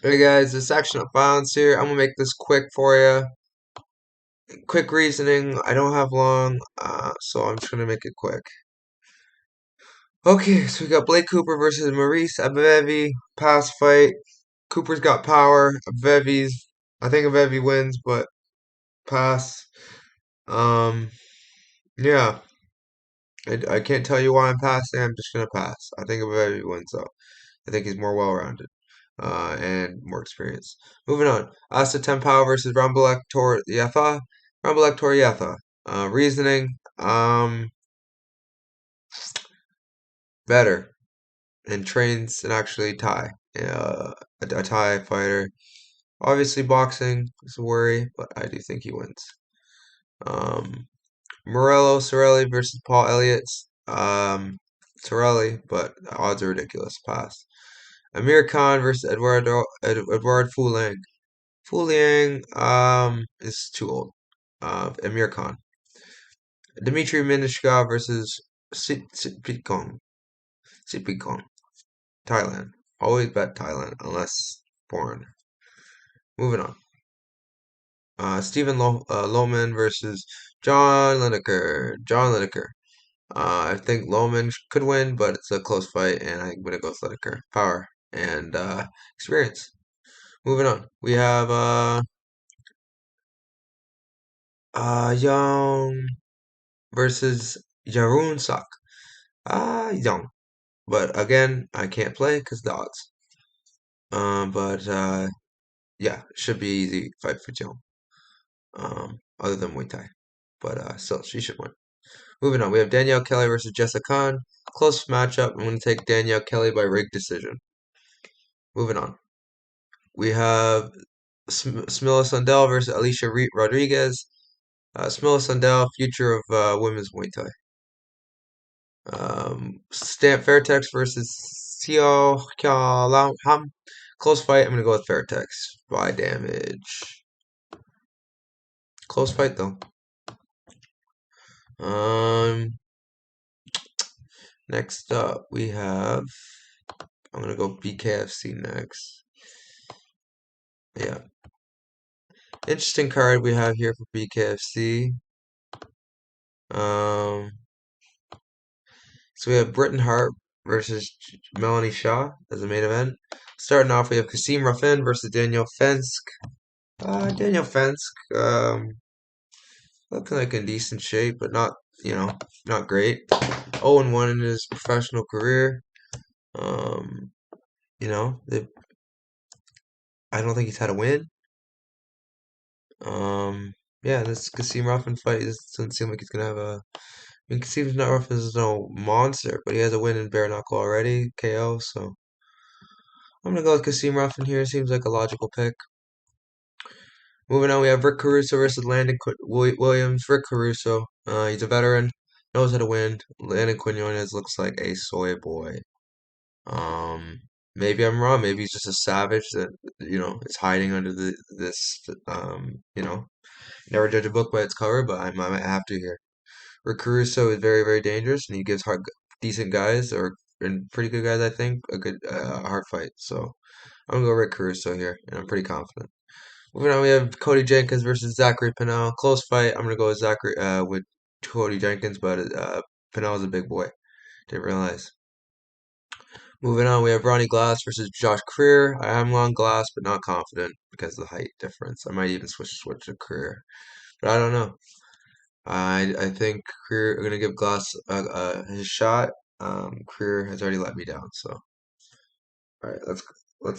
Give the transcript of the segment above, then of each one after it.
Hey guys, this section of violence here. I'm gonna make this quick for you. Quick reasoning. I don't have long, so I'm just gonna make it quick. Okay, so we got Blake Cooper versus Maurice Abevi. Pass fight. Cooper's got power. I think Abevi wins, but pass. Um, yeah. I can't tell you why I'm passing. I'm just gonna pass. I think Abevi wins though. I think he's more well-rounded. And more experience. Moving on. Asta 10 Power versus Rambalek Yetha. Rambalek Yetha. Reasoning. Better. And trains and actually Thai. A Thai fighter. Obviously, boxing is a worry, but I do think he wins. Morello Sorelli versus Paul Elliott. Sorelli, but the odds are ridiculous. Pass. Amir Khan versus Edward Fulang. Fu Liang is too old. Amir Khan. Dmitry Minishka versus Sitpikong. Sitpikong. Thailand. Always bet Thailand unless foreign. Moving on. Lohman versus John Lineker. John Lineker. I think Lohman could win, but it's a close fight, and I'm gonna go with Lineker. Power and experience. Moving on. We have Young versus Jarun Sak. Young. But again, I can't play because the odds. But yeah, should be easy fight for Young. Other than Muay Thai. But still, she should win. Moving on, we have Danielle Kelly versus Jessica Khan. Close matchup. I'm going to take Danielle Kelly by rig decision. Moving on. We have Smilla Sundell versus Alicia Rodriguez. Smilla Sundell, future of women's Muay Thai. Stamp Fairtex versus Seo Ham. Close fight. I'm gonna go with Fairtex by damage. Close fight though. Um, Next up we have. I'm gonna go BKFC next. Yeah, interesting card we have here for BKFC. Um, so we have Britton Hart versus Melanie Shaw as the main event. Starting off, we have Kasim Ruffin versus Daniel Fensk. Daniel Fensk, looking like in decent shape, but not, not great. 0-1 in his professional career. Um, you know, they, I don't think he's had a win. Yeah, this Kasim Ruffin fight doesn't seem like he's gonna have a. I mean, Kasim Ruffin is no monster, but he has a win in bare knuckle already, KO. So I'm gonna go with Kasim Ruffin here. Seems like a logical pick. Moving on, we have Rick Caruso versus Williams. Rick Caruso, he's a veteran, knows how to win. Landon Quinones looks like a soy boy. Um, Maybe I'm wrong. Maybe he's just a savage that is hiding under this. Never judge a book by its cover, but I might have to here. Rick Caruso is very very dangerous, and he gives decent guys and pretty good guys, I think, a good hard fight. So I'm gonna go Rick Caruso here, and I'm pretty confident. Moving on, we have Cody Jenkins versus Zachary Pinnell. Close fight. I'm gonna go with Cody Jenkins, but Pinnell is a big boy. Didn't realize. Moving on, we have Ronnie Glass versus Josh Creer. I am on Glass, but not confident because of the height difference. I might even switch to Creer, but I don't know. I think Creer. I'm gonna give Glass his shot. Creer has already let me down, so all right, let's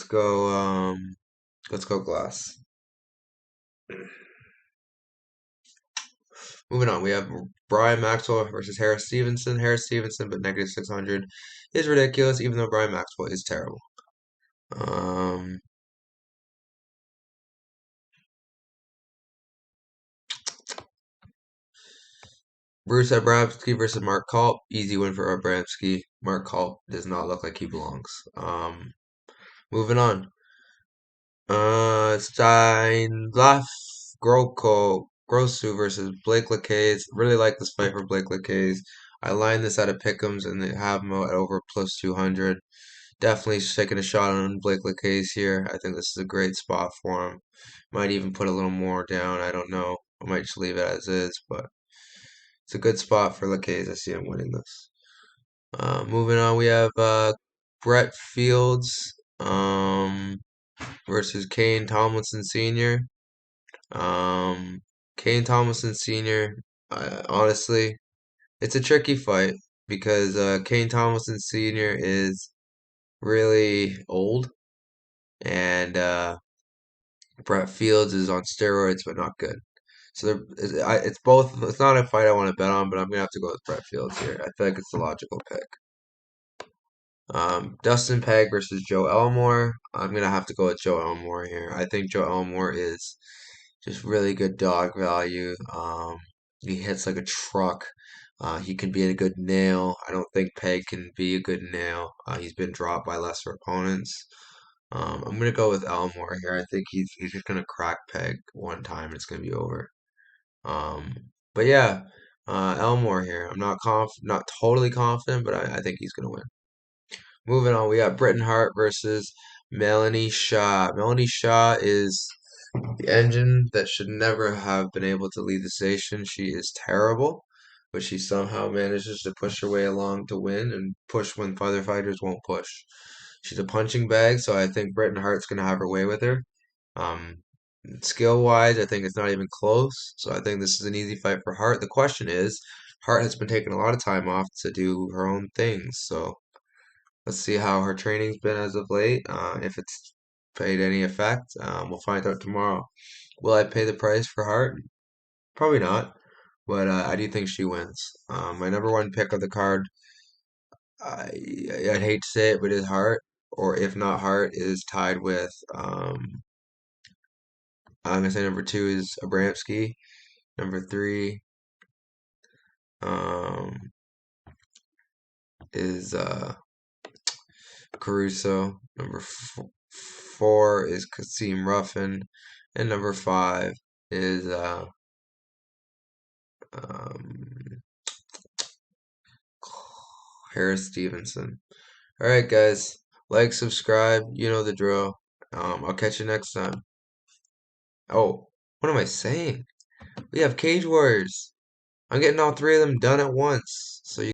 go. Let's go Glass. Moving on, we have Brian Maxwell versus Harris Stevenson. Harris Stevenson, but negative 600 is ridiculous, even though Brian Maxwell is terrible. Um, Bruce Abramsky versus Mark Culp. Easy win for Abramsky. Mark Culp does not look like he belongs. Moving on. Steinlauf Grosu versus Blake Lacaze. Really like this fight for Blake Lacaze. I lined this out of Pick'ems and they have him at over plus 200. Definitely taking a shot on Blake LaCase here. I think this is a great spot for him. Might even put a little more down. I don't know. I might just leave it as is, but it's a good spot for LaCase. I see him winning this. Moving on, we have Brett Fields versus Kane Tomlinson Sr. Um, Kane Tomlinson Sr. Honestly, it's a tricky fight because Kane Tomlinson Sr. is really old, and Brett Fields is on steroids but not good. So it's both. It's not a fight I want to bet on, but I'm gonna have to go with Brett Fields here. I feel like it's the logical pick. Dustin Peg versus Joe Elmore. I'm gonna have to go with Joe Elmore here. I think Joe Elmore is just really good dog value. He hits like a truck. He can be a good nail. I don't think Peg can be a good nail. He's been dropped by lesser opponents. I'm gonna go with Elmore here. I think he's just gonna crack Peg one time. It's gonna be over. Um, but yeah, Elmore here. I'm not totally confident, but I think he's gonna win. Moving on, we got Britton Hart versus Melanie Shaw. Melanie Shaw is the engine that should never have been able to leave the station. She is terrible, but she somehow manages to push her way along to win and push when other fighters won't push. She's a punching bag, so I think Britton Hart's going to have her way with her. Um, skill wise, I think it's not even close, so I think this is an easy fight for Hart. The question is, Hart has been taking a lot of time off to do her own things, so let's see how her training's been as of late. If it's paid any effect, we'll find out tomorrow. Will I pay the price for Hart? Probably not, but I do think she wins. My number one pick of the card, I, I'd hate to say it, but is Hart, or if not Hart, is tied with. I'm gonna say number two is Abramski. Number three um, is Caruso. Number four is Kasim Ruffin, and number five is um, Harris Stevenson. All right, guys, like, subscribe. You know the drill. I'll catch you next time. Oh, what am I saying? We have Cage Warriors. I'm getting all three of them done at once. So you